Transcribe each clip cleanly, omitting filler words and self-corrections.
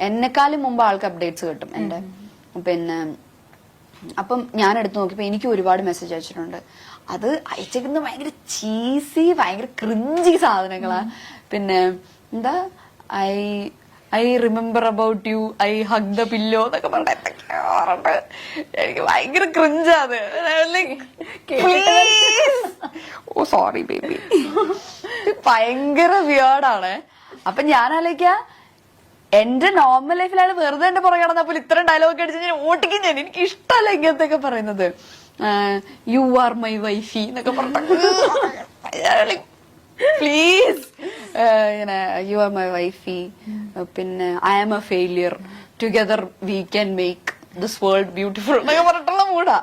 എന്നെക്കാളും മുമ്പ് ആൾക്ക് അപ്ഡേറ്റ്സ് കിട്ടും എന്റെ. പിന്നെ അപ്പം ഞാൻ എടുത്തു നോക്കിയപ്പോ എനിക്ക് ഒരുപാട് മെസ്സേജ് അയച്ചിട്ടുണ്ട്. അത് അയച്ചേക്കുന്നത് ഭയങ്കര ചീസി, ഭയങ്കര ക്രിഞ്ചി സാധനങ്ങളാ. പിന്നെ എന്താ I remember about you, I hug the pillow എന്നൊക്കെ പറഞ്ഞിട്ട് എന്തൊക്കെയാ എനിക്ക് ഭയങ്കര ക്രിഞ്ചാത്. ഓ സോറി ബേബി, ഭയങ്കര വിയേർഡാണ്. അപ്പൊ ഞാൻ ആലോചിക്കാ, എന്റെ നോർമൽ ലൈഫിലാണ് വെറുതെ എന്റെ പുറകെ നടന്നപ്പോൾ ഇത്രയും ഡയലോഗ് അടിച്ച് ഞാൻ ഓട്ടിക്കും. ഞാൻ എനിക്ക് ഇഷ്ടമല്ല ഇങ്ങനത്തെയൊക്കെ പറയുന്നത്. യു ആർ മൈ വൈഫി എന്നൊക്കെ പറഞ്ഞു, പ്ലീസ് ഇങ്ങനെ യു ആർ മൈ വൈഫി, പിന്നെ I am a failure, together we can make this world beautiful എന്നൊക്കെ പറഞ്ഞിട്ടുള്ള മൂടാ.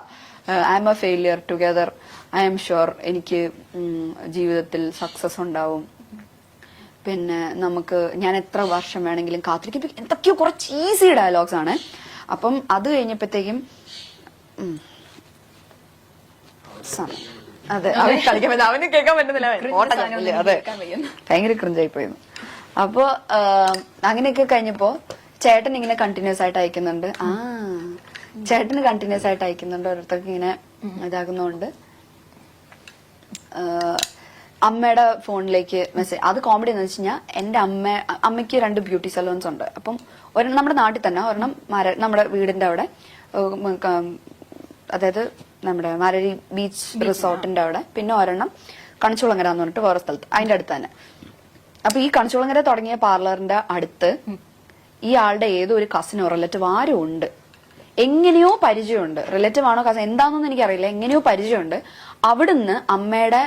I am a failure, together I am sure എനിക്ക് ജീവിതത്തിൽ സക്സസ് ഉണ്ടാവും. പിന്നെ നമുക്ക് ഞാൻ എത്ര വർഷം വേണമെങ്കിലും കാത്തിരിക്കും. എന്തൊക്കെയോ കുറച്ച് ഈസി ഡയലോഗ്സ് ആണ്. അപ്പം അത് കഴിഞ്ഞപ്പോഴത്തേക്കും അതെ അവന് കളിക്കാൻ പറ്റില്ല, അവന് കേൾക്കാൻ പറ്റുന്നില്ല. അതെ ഭയങ്കര ക്രിഞ്ചായി പോയിരുന്നു. അപ്പൊ അങ്ങനെയൊക്കെ കഴിഞ്ഞപ്പോ ചേട്ടൻ ഇങ്ങനെ കണ്ടിന്യൂസ് ആയിട്ട് അയക്കുന്നുണ്ട്. ചേട്ടന് കണ്ടിന്യൂസ് ആയിട്ട് അയക്കുന്നുണ്ട്, ഓരോരുത്തർക്ക് ഇങ്ങനെ ഇതാകുന്നോണ്ട് അമ്മയുടെ ഫോണിലേക്ക് മെസ്സേജ്. അത് കോമഡി എന്ന് വെച്ച് കഴിഞ്ഞാൽ എന്റെ അമ്മയ്ക്ക് 2 ബ്യൂട്ടി സലൂൺസ് ഉണ്ട്. അപ്പം ഒരെണ്ണം നമ്മുടെ നാട്ടിൽ തന്നെ, ഒരെണ്ണം നമ്മുടെ വീടിന്റെ അവിടെ, അതായത് നമ്മുടെ മാരരി ബീച്ച് റിസോർട്ടിന്റെ അവിടെ, പിന്നെ ഒരെണ്ണം കണിച്ചുളങ്ങര എന്ന് പറഞ്ഞിട്ട് വേറെ സ്ഥലത്ത്, അതിന്റെ അടുത്ത് തന്നെ. അപ്പൊ ഈ കണിച്ചുളങ്ങര തുടങ്ങിയ പാർലറിന്റെ അടുത്ത് ഈ ആളുടെ ഏതോ ഒരു കസിനോ റിലേറ്റീവ് ആരും ഉണ്ട്. എങ്ങനെയോ പരിചയമുണ്ട്, റിലേറ്റീവ് ആണോ കസിൻ എന്താണെന്നൊന്നും എനിക്കറിയില്ല, എങ്ങനെയോ പരിചയമുണ്ട്. അവിടുന്ന് അമ്മയുടെ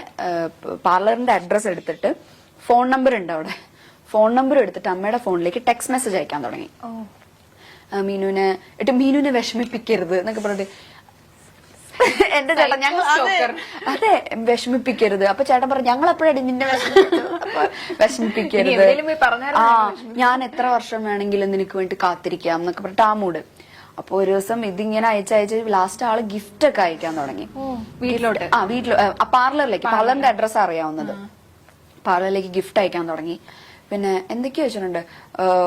പാർലറിന്റെ അഡ്രസ് എടുത്തിട്ട്, ഫോൺ നമ്പർ ഉണ്ട് അവിടെ, ഫോൺ നമ്പർ എടുത്തിട്ട് അമ്മയുടെ ഫോണിലേക്ക് ടെക്സ്റ്റ് മെസ്സേജ് അയക്കാൻ തുടങ്ങി. മീനുനെ വിഷമിപ്പിക്കരുത് എന്നൊക്കെ പറഞ്ഞിട്ട് എന്റെ ചേട്ടൻ ഞങ്ങൾ അതെ വിഷമിപ്പിക്കരുത്. അപ്പൊ ചേട്ടൻ പറഞ്ഞു ഞങ്ങൾ എപ്പോഴാണ് നിന്നെ വിഷമിപ്പിക്കരുത്, ഞാൻ എത്ര വർഷം വേണമെങ്കിലും നിനക്ക് വേണ്ടി കാത്തിരിക്കാം എന്നൊക്കെ പറഞ്ഞിട്ട് ആ മൂഡ്. അപ്പൊ ഒരു ദിവസം ഇതിങ്ങനെ അയച്ചയച്ച് ലാസ്റ്റ് ആള് ഗിഫ്റ്റ് ഒക്കെ അയക്കാൻ തുടങ്ങി വീട്ടിലോട്ട്. പാർലറിന്റെ അഡ്രസ് അറിയാവുന്നത്, പാർലറിലേക്ക് ഗിഫ്റ്റ് അയക്കാൻ തുടങ്ങി. പിന്നെ എന്തൊക്കെയോ വെച്ചിട്ടുണ്ട്.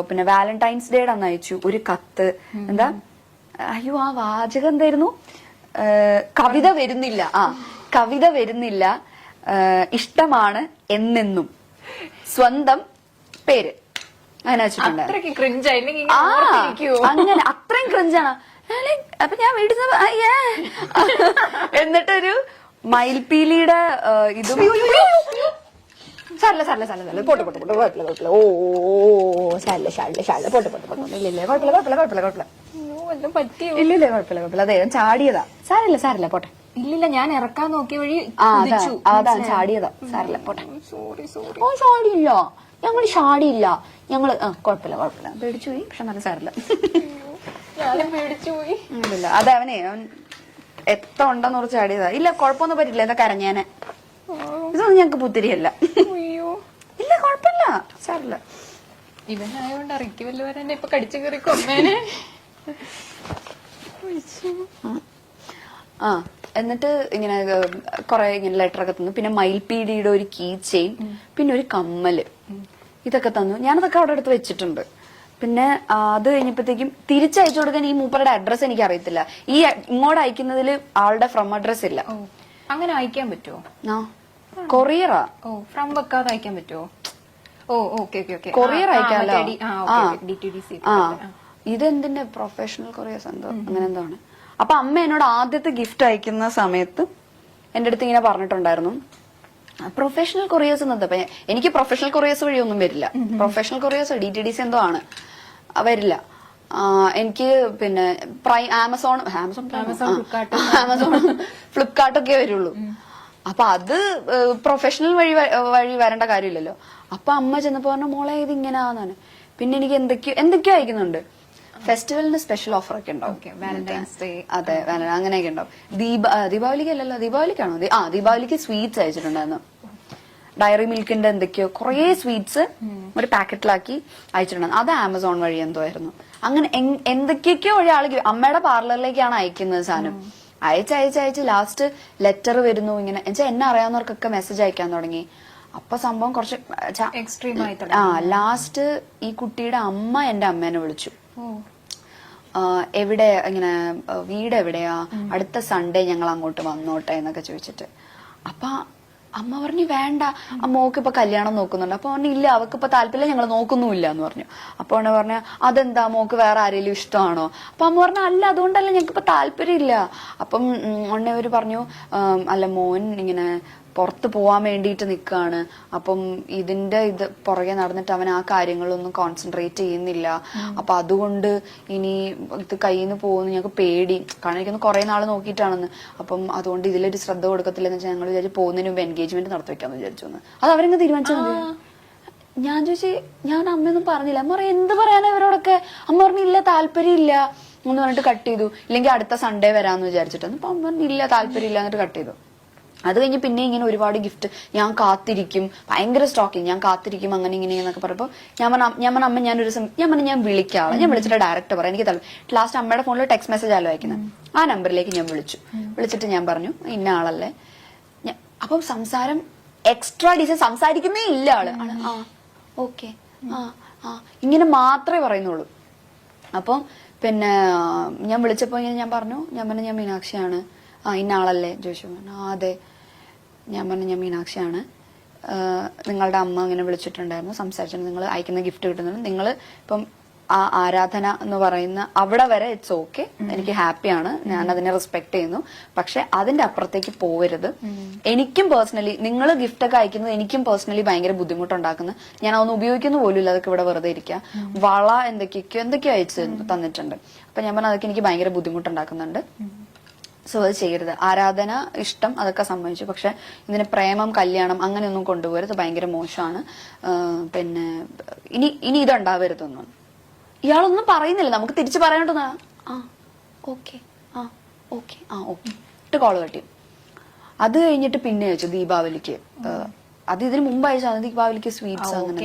പിന്നെ വാലന്റൈൻസ് ഡേയുടെ അന്ന് അയച്ചു ഒരു കത്ത്. എന്താ അയ്യോ ആ വാചകം എന്തായിരുന്നു? കവിത വരുന്നില്ല, കവിത വരുന്നില്ല, ഇഷ്ടമാണ് എന്നെന്നും, സ്വന്തം പേര്, അങ്ങനെ വെച്ചിട്ടുണ്ട്. അങ്ങനെ അത്രയും ക്രിഞ്ചാണ്. അപ്പൊ ഞാൻ വീട്ടിൽ എന്നിട്ടൊരു മയിൽപീലിയുടെ ഇതും അതെ ചാടിയതാ. സാരല്ല പോട്ടെ. ഇല്ലില്ല ഞാൻ ഇറക്കാൻ നോക്കിയ വഴി അതാ ചാടിയതാ. സാരല്ല പോട്ടെ. ഓ ചാടിയില്ല, ഞങ്ങള് ചാടിയില്ല, ഞങ്ങള് കുഴപ്പമില്ല പേടിച്ചു പോയി. പക്ഷെ നല്ല സാരല്ല, പേടിച്ചുപോയി. അതെ അവനെ എത്ര ഉണ്ടെന്ന് കുറച്ച് ചാടിയതാ. ഇല്ല കുഴപ്പമൊന്നും പറ്റില്ല, എന്താ കരഞ്ഞാനെ, ഇതൊന്നും ഞങ്ങക്ക് പുത്തിരിയല്ല. ഇല്ല കുഴപ്പമില്ല, സാരല്ല. ഇവനായോണ്ട് അറിയിക്ക് വല്ലവരെ ഇപ്പൊ കടിച്ചു കയറി കൊമ്മേനെ. എന്നിട്ട് ഇങ്ങനെ കൊറേ ഇങ്ങനെ ലെറ്റർ ഒക്കെ തന്നു. പിന്നെ മയിൽപീടിയുടെ ഒരു കീ ചെയിൻ, പിന്നെ ഒരു കമ്മല്, ഇതൊക്കെ തന്നു. ഞാനതൊക്കെ അവിടെ അടുത്ത് വെച്ചിട്ടുണ്ട്. പിന്നെ അത് കഴിഞ്ഞപ്പോഴത്തേക്കും തിരിച്ചയച്ചു കൊടുക്കാൻ ഈ മൂപ്പറുടെ അഡ്രസ് എനിക്ക് അറിയത്തില്ല. ഈ ഇങ്ങോട്ട് അയക്കുന്നതിൽ ആളുടെ ഫ്രം അഡ്രസ് ഇല്ല. അങ്ങനെ അയക്കാൻ പറ്റുമോ? കൊറിയറാ. ഫ്രം വെക്കാതെ അയക്കാൻ പറ്റുമോ? കൊറിയർ അയക്കാലോ. ഇതെന്തിന്റെ പ്രൊഫഷണൽ കൊറിയേഴ്സ് എന്തോ അങ്ങനെ എന്തോ ആണ്. അപ്പൊ അമ്മ എന്നോട് ആദ്യത്തെ ഗിഫ്റ്റ് അയക്കുന്ന സമയത്ത് എന്റെ അടുത്ത് ഇങ്ങനെ പറഞ്ഞിട്ടുണ്ടായിരുന്നു, പ്രൊഫഷണൽ കൊറിയേഴ്സ് എന്നത്. എനിക്ക് പ്രൊഫഷണൽ കൊറിയേഴ്സ് വഴിയൊന്നും വരില്ല. പ്രൊഫഷണൽ കൊറിയേഴ്സ് DTDC എന്തോ ആണ്, വരില്ല എനിക്ക്. പിന്നെ ആമസോൺ ഫ്ലിപ്കാർട്ടൊക്കെ വരുള്ളൂ. അപ്പൊ അത് പ്രൊഫഷണൽ വഴി വരേണ്ട കാര്യമില്ലല്ലോ. അപ്പൊ അമ്മ ചെന്നപ്പോ പറഞ്ഞു മോളെ ഇത് ഇങ്ങനെയാന്നാണ്. പിന്നെ എനിക്ക് എന്തൊക്കെയോ അയക്കുന്നുണ്ട്. ഫെസ്റ്റിവലിന് സ്പെഷ്യൽ ഓഫർ ഒക്കെ ഉണ്ടാവും, വാലന്റൈൻസ് ഡേ, അതെ അങ്ങനെയൊക്കെ ഉണ്ടാവും. ദീപാവലിക്ക് അല്ലല്ലോ, ദീപാവലിക്കാണോ? ദീപാവലിക്ക് സ്വീറ്റ്സ് അയച്ചിട്ടുണ്ടായിരുന്നു. ഡയറി മിൽക്കിന്റെ എന്തൊക്കെയോ കുറേ സ്വീറ്റ്സ് ഒരു പാക്കറ്റിലാക്കി അയച്ചിട്ടുണ്ടായിരുന്നു. അത് ആമസോൺ വഴി എന്തോ ആയിരുന്നു. അങ്ങനെ എന്തൊക്കെയൊക്കെയോ വഴി ആള് അമ്മയുടെ പാർലറിലേക്കാണ് അയക്കുന്നത് സാധനം. അയച്ച് ലാസ്റ്റ് ലെറ്റർ വരുന്നു. ഇങ്ങനെ എന്നുവെച്ചാൽ എന്നെ അറിയാവുന്നവർക്കൊക്കെ മെസ്സേജ് അയക്കാൻ തുടങ്ങി. അപ്പൊ സംഭവം കുറച്ച് എക്സ്ട്രീം ആയി ലാസ്റ്റ് ഈ കുട്ടിയുടെ അമ്മ എന്റെ അമ്മേനെ വിളിച്ചു. എവിടെ ഇങ്ങനെ വീട് എവിടെയാ, അടുത്ത സൺഡേ ഞങ്ങൾ അങ്ങോട്ട് വന്നോട്ടെ എന്നൊക്കെ ചോദിച്ചിട്ട്. അപ്പൊ അമ്മ പറഞ്ഞു വേണ്ട, മോക്ക് ഇപ്പൊ കല്യാണം നോക്കുന്നുണ്ട്. അപ്പൊ പറഞ്ഞു ഇല്ല, അവക്ക് ഇപ്പൊ താല്പര്യം, ഞങ്ങൾ നോക്കുന്നുമില്ല എന്ന് പറഞ്ഞു. അപ്പൊ ഉണ്ണ പറഞ്ഞു അതെന്താ, മോക്ക് വേറെ ആരെങ്കിലും ഇഷ്ടമാണോ? അപ്പൊ അമ്മ പറഞ്ഞു അല്ല, അതുകൊണ്ടല്ല, ഞങ്ങൾക്ക് ഇപ്പൊ താല്പര്യം ഇല്ല. അപ്പം ഉണ്ണവര് പറഞ്ഞു അല്ല, മോൻ ഇങ്ങനെ പുറത്ത് പോവാൻ വേണ്ടിയിട്ട് നിൽക്കുകയാണ്. അപ്പം ഇത് പുറകെ നടന്നിട്ട് അവൻ ആ കാര്യങ്ങളൊന്നും കോൺസെൻട്രേറ്റ് ചെയ്യുന്നില്ല. അപ്പൊ അതുകൊണ്ട് ഇനി ഇത് കയ്യിൽ നിന്ന് പോകുന്നു ഞങ്ങൾക്ക് പേടി. കാരണം എനിക്കൊന്ന് കുറെ നാള് നോക്കിയിട്ടാണെന്ന്. അപ്പം അതുകൊണ്ട് ഇതിലൊരു ശ്രദ്ധ കൊടുക്കത്തില്ലെന്ന് വെച്ചാൽ ഞങ്ങൾ വിചാരിച്ചു പോകുന്നതിന് മുമ്പ് എൻഗേജ്മെന്റ് നടത്തി വെക്കാന്ന് വിചാരിച്ചു. അത് അവരെങ്ങ് തീരുമാനിച്ചാൽ മതി. ഞാൻ ചോദിച്ചു, ഞാൻ അമ്മയൊന്നും പറഞ്ഞില്ല. അമ്മ പറയും എന്ത് പറയാനാ ഇവരോടൊക്കെ? അമ്മ പറഞ്ഞില്ല, താല്പര്യം ഇല്ല എന്ന് പറഞ്ഞിട്ട് കട്ട് ചെയ്തു. ഇല്ലെങ്കിൽ അടുത്ത സൺഡേ വരാന്ന് വിചാരിച്ചിട്ട്. അപ്പൊ അമ്മ പറഞ്ഞില്ല, താല്പര്യം ഇല്ല എന്നിട്ട് കട്ട് ചെയ്തു. അത് കഴിഞ്ഞ് പിന്നെ ഇങ്ങനെ ഒരുപാട് ഗിഫ്റ്റ്, ഞാൻ കാത്തിരിക്കും, ഭയങ്കര സ്റ്റോക്കിങ്, ഞാൻ കാത്തിരിക്കും, അങ്ങനെ ഇങ്ങനെ എന്നൊക്കെ പറഞ്ഞപ്പോൾ ഞാൻ പറഞ്ഞു അമ്മ ഞാൻ വിളിക്കാം. ഞാൻ വിളിച്ചിട്ട് ഡയറക്റ്റ് പറയാം എനിക്ക് ലാസ്റ്റ് അമ്മയുടെ ഫോണിൽ ടെക്സ്റ്റ് മെസ്സേജ് ആലോ അയക്കുന്നത്. ആ നമ്പറിലേക്ക് ഞാൻ വിളിച്ചിട്ട് ഞാൻ പറഞ്ഞു ഇന്ന ആളല്ലേ. അപ്പം സംസാരം എക്സ്ട്രാ ഡീസൻ, സംസാരിക്കുന്നേ ഇല്ല ആള്. ആ ഓക്കെ ഇങ്ങനെ മാത്രമേ പറയുന്നുള്ളൂ. അപ്പം പിന്നെ ഞാൻ വിളിച്ചപ്പോ ഇങ്ങനെ ഞാൻ പറഞ്ഞു ഞാൻ മീനാക്ഷിയാണ്. ഇന്ന ആളല്ലേ ചോദിച്ചു. അതെ. ഞാൻ പറഞ്ഞു ഞാൻ മീനാക്ഷിയാണ്, നിങ്ങളുടെ അമ്മ ഇങ്ങനെ വിളിച്ചിട്ടുണ്ടായിരുന്നു, സംസാരിച്ചിട്ടുണ്ട്, നിങ്ങൾ അയക്കുന്ന ഗിഫ്റ്റ് കിട്ടുന്നുണ്ട്, നിങ്ങൾ ഇപ്പം ആ ആരാധന എന്ന് പറയുന്ന അവിടെ വരെ ഇറ്റ്സ് ഓക്കെ, എനിക്ക് ഹാപ്പിയാണ്, ഞാൻ അതിനെ റെസ്പെക്ട് ചെയ്യുന്നു. പക്ഷെ അതിന്റെ അപ്പുറത്തേക്ക് പോവരുത്. എനിക്കും പേഴ്സണലി നിങ്ങൾ ഗിഫ്റ്റ് ഒക്കെ അയക്കുന്നത് എനിക്കും പേഴ്സണലി ഭയങ്കര ബുദ്ധിമുട്ടുണ്ടാക്കുന്നത്. ഞാൻ അതൊന്നും ഉപയോഗിക്കുന്ന പോലും ഇല്ല, അതൊക്കെ ഇവിടെ വെറുതെ ഇരിക്കുക. വള എന്തൊക്കെയോ അയച്ചു തന്നിട്ടുണ്ട്. അപ്പൊ ഞാൻ പറഞ്ഞു അതൊക്കെ എനിക്ക് ഭയങ്കര ബുദ്ധിമുട്ടുണ്ടാക്കുന്നുണ്ട്. സോ അത് ചെയ്യരുത്. ആരാധന, ഇഷ്ടം അതൊക്കെ സമ്മതിച്ചു. പക്ഷെ ഇതിന് പ്രേമം, കല്യാണം അങ്ങനെയൊന്നും കൊണ്ടുപോകരുത്, ഭയങ്കര മോശമാണ്. പിന്നെ ഇനി ഇതുണ്ടാവരുതൊന്നും. ഇയാളൊന്നും പറയുന്നില്ല, നമുക്ക് തിരിച്ചു പറയാണ്ടോന്നാ. ഓക്കെ ഇട്ട് കോള് കട്ടി. അത് കഴിഞ്ഞിട്ട് പിന്നെ അയച്ചു ദീപാവലിക്ക്. അത് ഇതിന് മുമ്പ് അയച്ചാൽ ദീപാവലിക്ക് സ്വീറ്റ്സ് അങ്ങനെ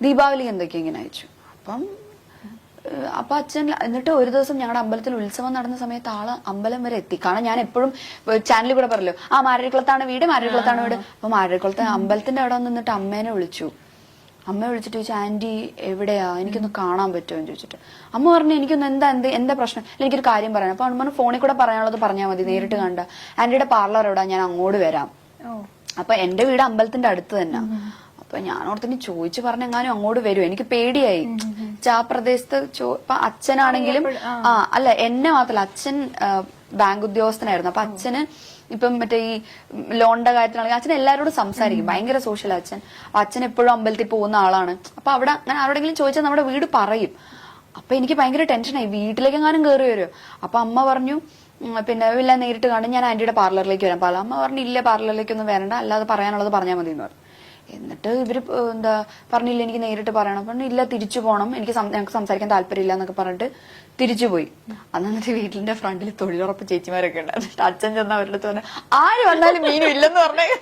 ദീപാവലിക്ക് എന്തൊക്കെയാ ഇങ്ങനെ അയച്ചു. അപ്പൊ അച്ഛൻ എന്നിട്ട് ഒരു ദിവസം ഞങ്ങളുടെ അമ്പലത്തിൽ ഉത്സവം നടന്ന സമയത്ത് ആള് അമ്പലം വരെ എത്തി. കാരണം ഞാൻ എപ്പോഴും ചാനലിൽ കൂടെ പറയല്ലോ മാരരിക്കുളത്താണ് വീട്. അപ്പൊ മാരരിക്കുളത്ത് അമ്പലത്തിന്റെ അവിടെ നിന്നിട്ട് അമ്മേനെ വിളിച്ചു. അമ്മ വിളിച്ചിട്ട് ചോദിച്ചു ആന്റി എവിടെയാ, എനിക്കൊന്ന് കാണാൻ പറ്റുമോ എന്ന് ചോദിച്ചിട്ട്. അമ്മ പറഞ്ഞു എനിക്കൊന്ന് എന്താ പ്രശ്നം, എനിക്കൊരു കാര്യം പറയാം. അപ്പൊ അമ്മ ഫോണിൽ കൂടെ പറയാനുള്ളത് പറഞ്ഞാൽ മതി, നേരിട്ട് കണ്ട. ആന്റിയുടെ പാർലർ എവിടാ, ഞാൻ അങ്ങോട്ട് വരാം. അപ്പൊ എന്റെ വീട് അമ്പലത്തിന്റെ അടുത്ത് തന്നെ. അപ്പൊ ഞാൻ ഓർത്തിന് ചോദിച്ചു പറഞ്ഞെങ്ങാനും അങ്ങോട്ട് വരും. എനിക്ക് പേടിയായി. ആ പ്രദേശത്ത് ഇപ്പൊ അച്ഛനാണെങ്കിലും അല്ല എന്നെ മാത്രല്ല, അച്ഛൻ ബാങ്ക് ഉദ്യോഗസ്ഥനായിരുന്നു. അപ്പൊ അച്ഛന് ഇപ്പം മറ്റേ ഈ ലോണിന്റെ കാര്യത്തിലാണെങ്കിൽ അച്ഛൻ എല്ലാവരോടും സംസാരിക്കും, ഭയങ്കര സോഷ്യൽ അച്ഛൻ. അച്ഛൻ എപ്പോഴും അമ്പലത്തിൽ പോകുന്ന ആളാണ്. അപ്പൊ അവിടെ അങ്ങനെ ആരോടെങ്കിലും ചോദിച്ചാൽ നമ്മുടെ വീട് പറയും. അപ്പൊ എനിക്ക് ഭയങ്കര ടെൻഷനായി, വീട്ടിലേക്കെങ്ങാനും കയറി വരുമോ. അപ്പൊ അമ്മ പറഞ്ഞു പിന്നെ ഇല്ല, നേരിട്ട് കാണും, ഞാൻ ആന്റിയുടെ പാർലറിലേക്ക് വരാം. അമ്മ പറഞ്ഞു ഇല്ല, പാർലറിലേക്കൊന്നും വരണ്ട, അല്ലാതെ പറയാനുള്ളത് പറഞ്ഞാൽ മതി എന്ന് പറഞ്ഞു. എന്നിട്ട് ഇവര് പറഞ്ഞില്ല എനിക്ക് നേരിട്ട് പറയണം. പറഞ്ഞു ഇല്ല, തിരിച്ചു പോകണം, ഞങ്ങൾക്ക് സംസാരിക്കാൻ താല്പര്യമില്ല എന്നൊക്കെ പറഞ്ഞിട്ട് തിരിച്ചുപോയി. എന്നിട്ട് വീട്ടിന്റെ ഫ്രണ്ടിൽ തൊഴിലുറപ്പ് ചേച്ചിമാരൊക്കെ ഉണ്ടായിരുന്നു. അച്ഛൻ ചെന്ന് അവരുടെ അടുത്ത് പറഞ്ഞു ആര് വന്നാലും മീനും ഇല്ലെന്ന് പറഞ്ഞു.